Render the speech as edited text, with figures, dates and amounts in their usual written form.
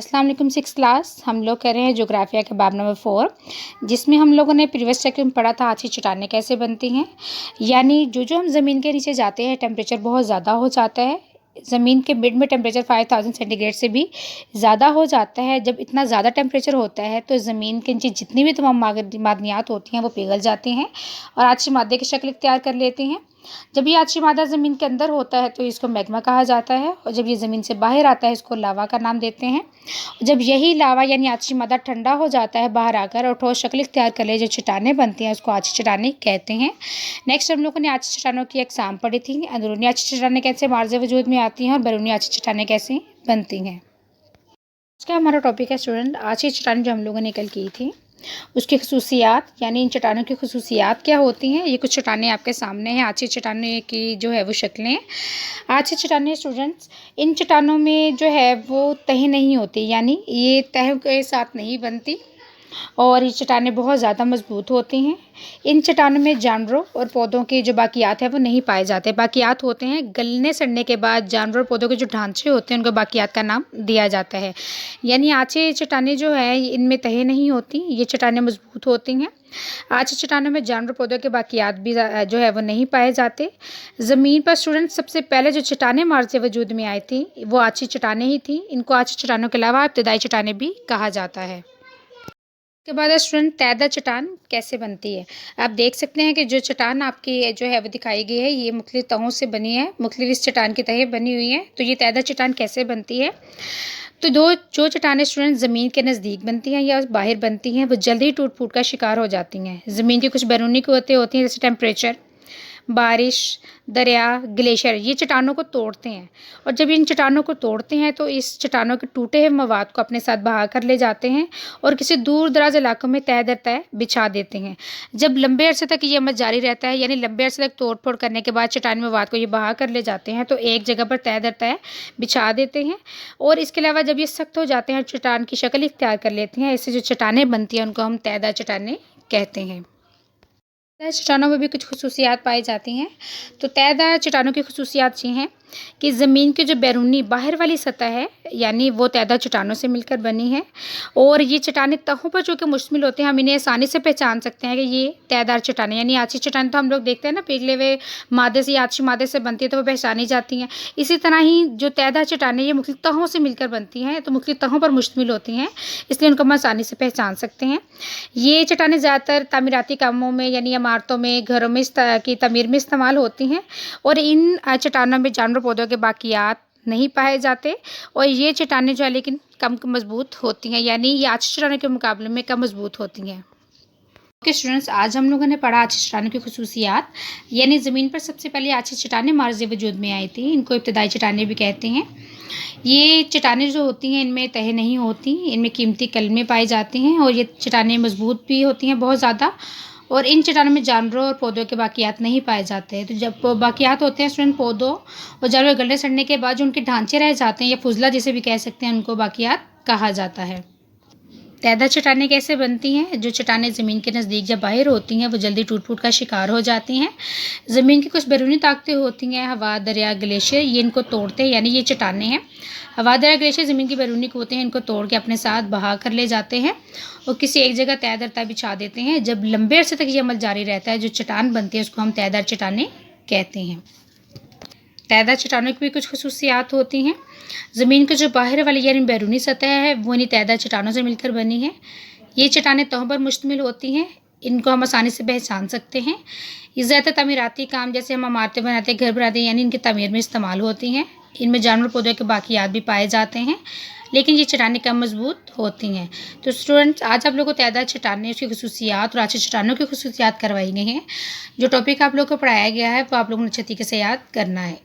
अस्सलाम वालेकुम। Six class हम लोग कर रहे हैं ज्योग्राफिया के बाब नंबर 4, जिसमें हम लोगों ने प्रीवियस चैप्टर में पढ़ा था आछी चट्टानें कैसे बनती हैं। यानी जो हम ज़मीन के नीचे जाते हैं टेम्परेचर बहुत ज़्यादा हो जाता है। ज़मीन के मिड में टेम्परेचर 5000 सेंटीग्रेड से भी ज़्यादा हो जाता है। जब इतना ज़्यादा टेम्परेचर होता है तो ज़मीन के नीचे जितनी भी तमाम मादनियात होती हैं वो पिघल जाती हैं और आछी मादे की शक्ल इख्तियार कर लेती हैं। जब ये आछी मादा ज़मीन के अंदर होता है तो इसको मैग्मा कहा जाता है और जब ये ज़मीन से बाहर आता है इसको लावा का नाम देते हैं। जब यही लावा यानी आछी मादा ठंडा हो जाता है बाहर आकर और ठोस शक्ल इख्तियार कर ले जो चट्टानें बनती हैं उसको आछी चट्टानें कहते हैं। नेक्स्ट हम लोगों ने आछी चट्टानों की एग्जाम पढ़ी थी। अंदरूनी आछी चट्टानें कैसे मार्ज़ वजूद में आती हैं और बैरूनी आछी चट्टानें कैसे बनती हैं। इसका हमारा टॉपिक है स्टूडेंट आछी चट्टानें जो हम लोगों ने कल की थी उसकी खसूसियात, यानी इन चट्टानों की खसूसियात क्या होती हैं। ये कुछ चट्टानें आपके सामने हैं। आछी चट्टानें की जो है वो शक्लें। आछी चट्टानें स्टूडेंट्स, इन चट्टानों में जो है वो तह नहीं होती, यानी ये तह के साथ नहीं बनती और ये चट्टानें बहुत ज़्यादा मजबूत होती हैं। इन चट्टानों में जानवरों और पौधों के जो बाकियात हैं वो नहीं पाए जाते। बाकियात होते हैं गलने सड़ने के बाद जानवरों और पौधों के जो ढांचे होते हैं उनको बाकियात का नाम दिया जाता है। यानी आछी चट्टानें जो है इनमें तह नहीं होती, ये चट्टानें मजबूत होती हैं। आछी चट्टानों में जानवर पौधों के बाकियात भी जो है वो नहीं पाए जाते। ज़मीन पर स्टूडेंट सबसे पहले जो चट्टानें मार्ज़ वजूद में आई थी वो आछी चट्टानें ही थी। इनको आछी चट्टानों के अलावा इब्तदाई चट्टानें भी कहा जाता है। उसके बाद स्टूडेंट तैदा चट्टान कैसे बनती है। आप देख सकते हैं कि जो चट्टान आपकी जो है वो दिखाई गई है ये मुख्तलिफ तहों से बनी है, मुख्तलिफ इस चट्टान की तहें बनी हुई हैं। तो ये तैदा चट्टान कैसे बनती है, तो जो चट्टानें स्टूडेंट ज़मीन के नज़दीक बनती हैं या बाहर बनती हैं वो जल्दी ही टूट फूट का शिकार हो जाती हैं। ज़मीन की कुछ बैरूनी क़ुव्वतें होती हैं जैसे टेम्परेचर, बारिश, दरिया, ग्लेशियर, ये चट्टानों को तोड़ते हैं और जब इन चट्टानों को तोड़ते हैं तो इस चट्टानों के टूटे हुए मवाद को अपने साथ बहा कर ले जाते हैं और किसी दूर दराज इलाकों में तह दर तह बिछा देते हैं। जब लंबे अरसे तक ये अमल जारी रहता है, यानी लंबे अरसे तक तोड़ फोड़ करने के बाद चट्टानी मवाद को ये बहा कर ले जाते हैं तो एक जगह पर तह दर तह बिछा देते हैं। और इसके अलावा जब ये सख्त हो जाते हैं चट्टान की शक्ल इख्तियार कर लेते हैं, इससे जो चट्टानें बनती हैं उनको हम तैदा चट्टानें कहते हैं। तैदा चट्टानों में भी कुछ खसूसियात पाई जाती हैं। तो तैदा चट्टानों की खसूसियात ये हैं कि ज़मीन की जो बैरूनी बाहर वाली सतह है यानी वो तैदा चट्टानों से मिलकर बनी है और ये चट्टानें तहों पर जो कि मुश्तमिल होते हैं, हम इन्हें आसानी से पहचान सकते हैं कि ये तहदार चट्टानें यानी आछी चट्टानें तो हम लोग देखते हैं ना पिघले हुए मादे से या आछी मादे से बनती है तो वो पहचानी जाती हैं। इसी तरह ही जो तहदार चट्टानें ये मुख्तलिफ तहों से मिलकर बनती हैं तो मुख्तलिफ तहों पर मुश्तमिल होती हैं, इसलिए उनको हम आसानी से पहचान सकते हैं। ये चट्टानें ज़्यादातर तामीराती कामों में यानी इमारतों में, घरों में की तमीर में इस्तेमाल होती हैं और इन चट्टानों में जानवर पौधों के बाकियात नहीं पाए जाते और ये चट्टानें जो है लेकिन कम मजबूत होती हैं, यानी ये आछी चट्टानों के मुकाबले में कम मजबूत होती हैं। ओके स्टूडेंट्स, आज हम लोगों ने पढ़ा आछी चट्टानों की खसूसियात। यानी ज़मीन पर सबसे पहले आछी चट्टानें मार्ज़ वजूद में आई थी, इनको इब्तदाई चट्टानें भी कहते हैं। ये चट्टानें जो होती हैं इनमें तह नहीं होती, इनमें कीमती कलमें पाई जाती हैं और ये चट्टानें मजबूत भी होती हैं बहुत ज़्यादा और इन चट्टानों में जानवरों और पौधों के बाकियात नहीं पाए जाते हैं। तो जब बाकियात होते हैं स्टूडेंट पौधों और जानवर गलने सड़ने के बाद जो उनके ढांचे रह जाते हैं या फुजला जिसे भी कह सकते हैं उनको बाकियात कहा जाता है। तैदा चट्टानें कैसे बनती हैं। जो चट्टानें ज़मीन के नज़दीक जब बाहर होती हैं वो जल्दी टूट फूट का शिकार हो जाती हैं। ज़मीन की कुछ बैरूनी ताकतें होती हैं, हवा, दरिया, ग्लेशियर, ये इनको तोड़ते हैं, यानी ये चट्टानें हैं। हवा, दरिया, ग्लेशियर ज़मीन की बैरूनी क़ुव्वतें हैं, इनको तोड़ के अपने साथ बहा कर ले जाते हैं और किसी एक जगह तह दर तह बिछा देते हैं। जब लंबे अरसे तक ये अमल जारी रहता है जो चट्टान बनती है उसको हम तैदार चट्टानें कहते हैं। तैदार चट्टानों की भी कुछ खसूसियात होती हैं। ज़मीन की जो बाहर वाली यानी बैरूनी सतह है वो इन्हीं तैदार चट्टानों से मिलकर बनी है। ये चट्टानें तहों पर मुश्तमिल होती हैं, इनको हम आसानी से पहचान सकते हैं। ये ज़्यादातर तामीराती काम जैसे हम इमारतें बनाते हैं, घर बनाते हैं, यानी इनकी तमीर में इस्तेमाल होती हैं। इनमें जानवर पौधों के बाकियात भी पाए जाते हैं लेकिन ये चट्टानें कम मजबूत होती हैं। तो स्टूडेंट्स, आज आप लोगों को तैदार चट्टानें उसकी खसूसियात और आछी चट्टानों की खसूसियात करवाई गई हैं। जो टॉपिक आप लोगों को पढ़ाया गया है वो आप लोगों ने अच्छे तरीके से याद करना है।